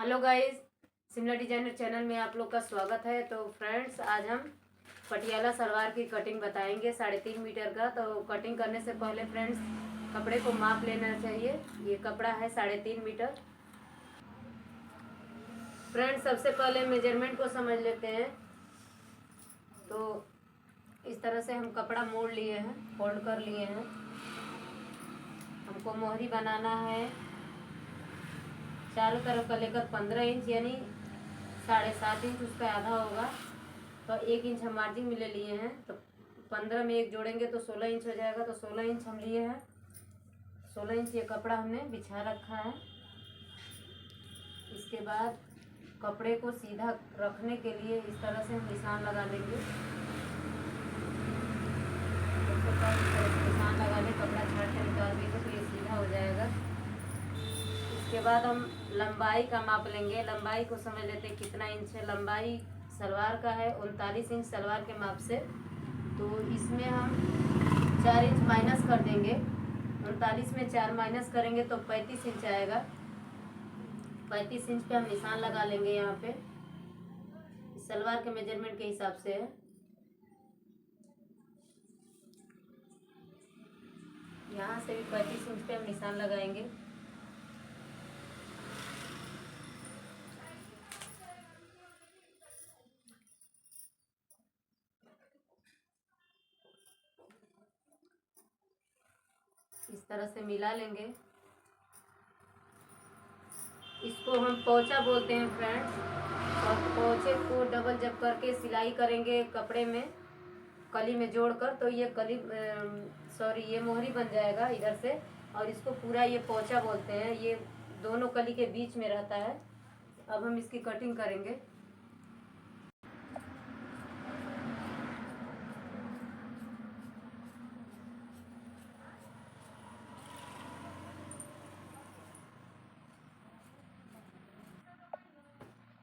Hello guys, Shimla designer channel में आप लोग का स्वागत है। तो फ्रेंड्स, आज हम पटियाला सलवार की कटिंग बताएंगे 3.5 मीटर का। तो कटिंग करने से पहले फ्रेंड्स कपड़े को माप लेना चाहिए। ये कपड़ा है 3.5 मीटर। फ्रेंड्स, सबसे पहले मेजरमेंट को समझ लेते हैं। तो इस तरह से हम कपड़ा मोड़ लिए हैं, फोल्ड कर लिए हैं। हमको मोहरी बनाना है चारों तरफ का लेकर 15 इंच, यानी 7.5 इंच उसका आधा होगा। तो 1 इंच हम मार्जिन में ले लिए हैं। तो 15 में 1 जोड़ेंगे तो 16 इंच हो जाएगा। तो 16 इंच हम लिए हैं। 16 इंच ये कपड़ा हमने बिछा रखा है। इसके बाद कपड़े को सीधा रखने के लिए इस तरह से हम निशान लगा लेंगे। निशान लगा ले, कपड़ा छाट के निकाल देंगे तो ये सीधा हो जाएगा। इसके बाद हम लंबाई का माप लेंगे। लंबाई को समझ लेते हैं कितना इंच है। लंबाई सलवार का है 39 इंच सलवार के माप से। तो इसमें हम 4 इंच माइनस कर देंगे। 39 में 4 माइनस करेंगे तो 35 इंच आएगा। 35 इंच पे हम निशान लगा लेंगे। यहाँ पे सलवार के मेजरमेंट के हिसाब से है। यहाँ से भी 35 इंच पे हम निशान लगाएंगे। इस तरह से मिला लेंगे। इसको हम पोंचा बोलते हैं फ्रेंड्स। और पोंचे को डबल जब करके सिलाई करेंगे कपड़े में कली में जोड़कर, तो ये ये मोहरी बन जाएगा इधर से। और इसको पूरा ये पोंचा बोलते हैं। ये दोनों कली के बीच में रहता है। अब हम इसकी कटिंग करेंगे।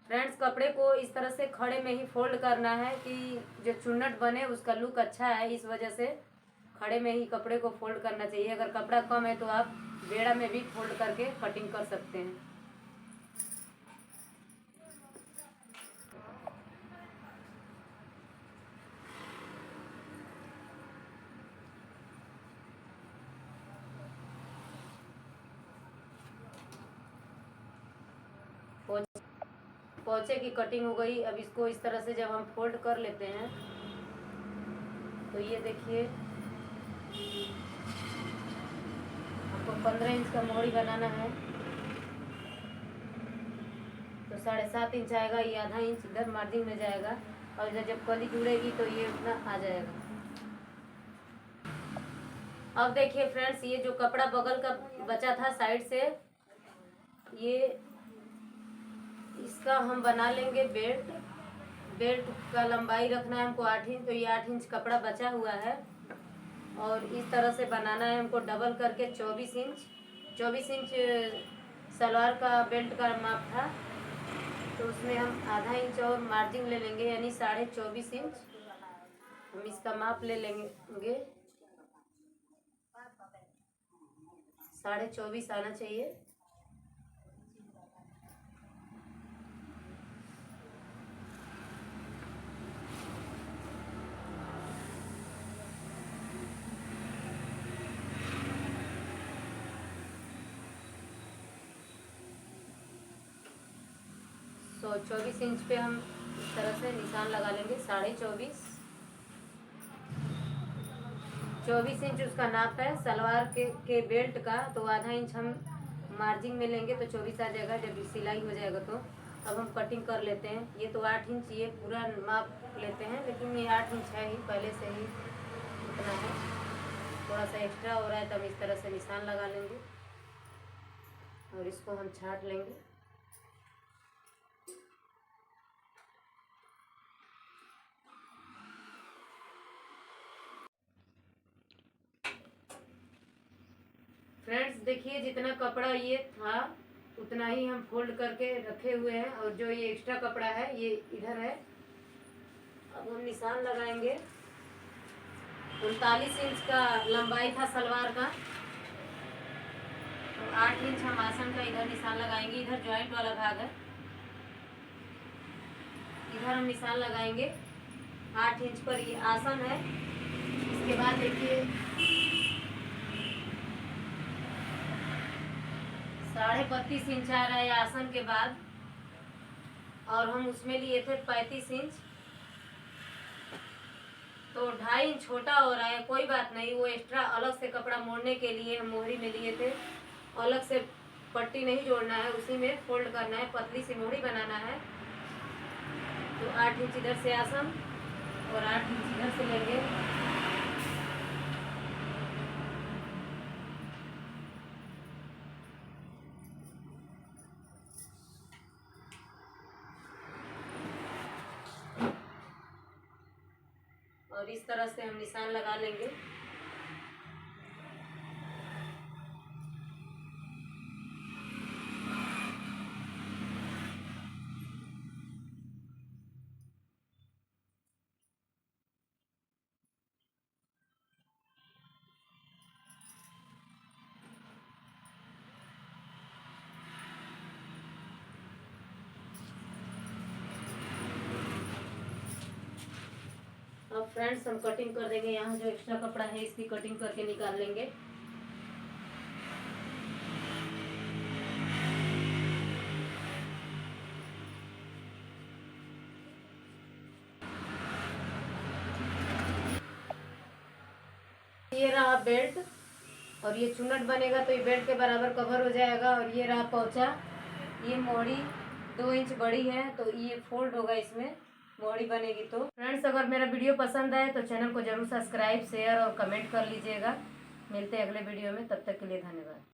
फ्रेंड्स, कपड़े को इस तरह से खड़े में ही फोल्ड करना है कि जो चुन्नट बने उसका लुक अच्छा है। इस वजह से खड़े में ही कपड़े को फोल्ड करना चाहिए। अगर कपड़ा कम है तो आप बेड़ा में भी फोल्ड करके कटिंग कर सकते हैं। पोंचे की कटिंग हो गई। अब इसको इस तरह से जब हम फोल्ड कर लेते हैं तो ये देखिए, आपको 15 इंच का मोहरी बनाना है तो 7.5 इंच आएगा। ये आधा इंच इधर मार्जिन में जाएगा और इधर जब कली जुड़ेगी तो ये उतना आ जाएगा। अब देखिए फ्रेंड्स, ये जो कपड़ा बगल का बचा था साइड से, ये इसका हम बना लेंगे बेल्ट। बेल्ट का लंबाई रखना है हमको 8 इंच। तो ये 8 इंच कपड़ा बचा हुआ है और इस तरह से बनाना है हमको डबल करके 24 इंच। 24 इंच सलवार का बेल्ट का माप था। तो उसमें हम आधा इंच और मार्जिन ले लेंगे, यानी 24.5 इंच हम इसका माप ले लेंगे। 24.5 आना चाहिए। तो 24 इंच पे हम इस तरह से निशान लगा लेंगे। 24.5 24 इंच उसका नाप है सलवार के बेल्ट का। तो आधा इंच हम मार्जिन में लेंगे तो 24 आ जाएगा जब सिलाई हो जाएगा। तो अब हम कटिंग कर लेते हैं। ये तो 8 इंच ये पूरा माप लेते हैं, लेकिन ये 8 इंच है ही पहले से ही इतना है। थोड़ा सा एक्स्ट्रा हो रहा है तो हम इस तरह से निशान लगा लेंगे और इसको हम छाट लेंगे। फ्रेंड्स देखिए, जितना कपड़ा ये था उतना ही हम फोल्ड करके रखे हुए हैं और जो ये एक्स्ट्रा कपड़ा है ये इधर है। अब हम निशान लगाएंगे। 39 इंच का लंबाई था सलवार का। तो 8 इंच हम आसन का इधर निशान लगाएंगे। इधर जॉइंट वाला भाग है। इधर हम निशान लगाएंगे 8 इंच पर। ये आसन है। इसके बाद देखिए 32.5 इंच आ रहा है आसन के बाद, और हम उसमें लिए थे 35 इंच, तो 2.5 इंच छोटा हो रहा है। कोई बात नहीं, वो एक्स्ट्रा अलग से कपड़ा मोड़ने के लिए हम मोहरी में लिए थे। अलग से पट्टी नहीं जोड़ना है, उसी में फोल्ड करना है, पतली सी मोहरी बनाना है। तो 8 इंच इधर से आसन और 8 इंच इधर से लेंगे। और इस तरह से हम निशान लगा लेंगे। अब फ्रेंड्स हम कटिंग कर देंगे। यहाँ जो एक्स्ट्रा कपड़ा है इसकी कटिंग करके निकाल लेंगे। ये रहा बेल्ट, और ये चुन्नट बनेगा तो ये बेल्ट के बराबर कवर हो जाएगा। और ये रहा पोंचा। ये मोड़ी 2 इंच बड़ी है तो ये फोल्ड होगा, इसमें मोड़ी बनेगी। तो फ्रेंड्स, अगर मेरा वीडियो पसंद आए तो चैनल को जरूर सब्सक्राइब, शेयर और कमेंट कर लीजिएगा। मिलते हैं अगले वीडियो में, तब तक के लिए धन्यवाद।